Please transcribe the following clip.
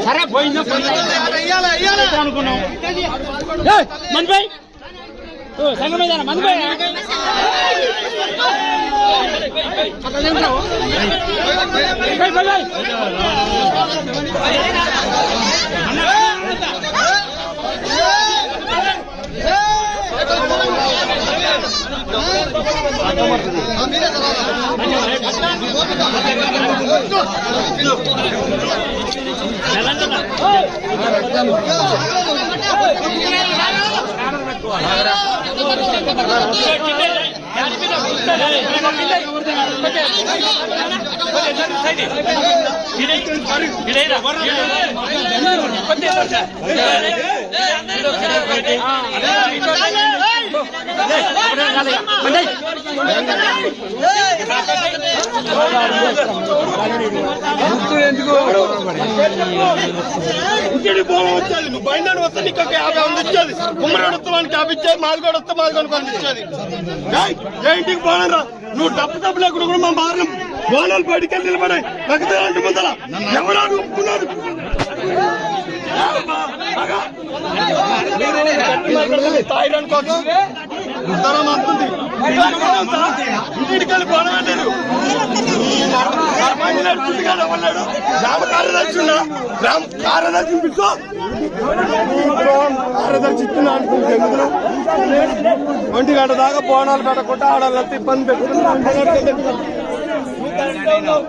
సరే పోయిందా అనుకున్నాం మందిపై సంఘం మీద మందిపై ఇంటికి పోవడం వచ్చేది నువ్వు బయట వస్తే నీకు 50 అందించేది కుమ్మరాడు వస్తానికి 50 ఇచ్చేది మాదిగోడు వస్తే మాదిగోడు అందించేది ఏ ఇంటికి పోనరా నువ్వు డబ్బు లేకుండా కూడా మా మారణం బోనాలు బయటికి నిలబడాయి రక్తాలంటే ముందర ఎవరు ఒప్పుకున్నారు తాయిరాని కోసం ఉత్తరం వస్తుంది ఇంటికి వెళ్ళి పోవడమే లేదు ఎవరు గ్రామ కార్యదర్శి ఉన్నా గ్రామ కార్యదర్శి పిలుచో కార్యదర్శి ఇస్తున్నా అనుకుంటే 1 గంట దాకా బోనాలు పెట్టకుండా ఆడాలంటే ఇబ్బంది పెట్టుకుంటున్నా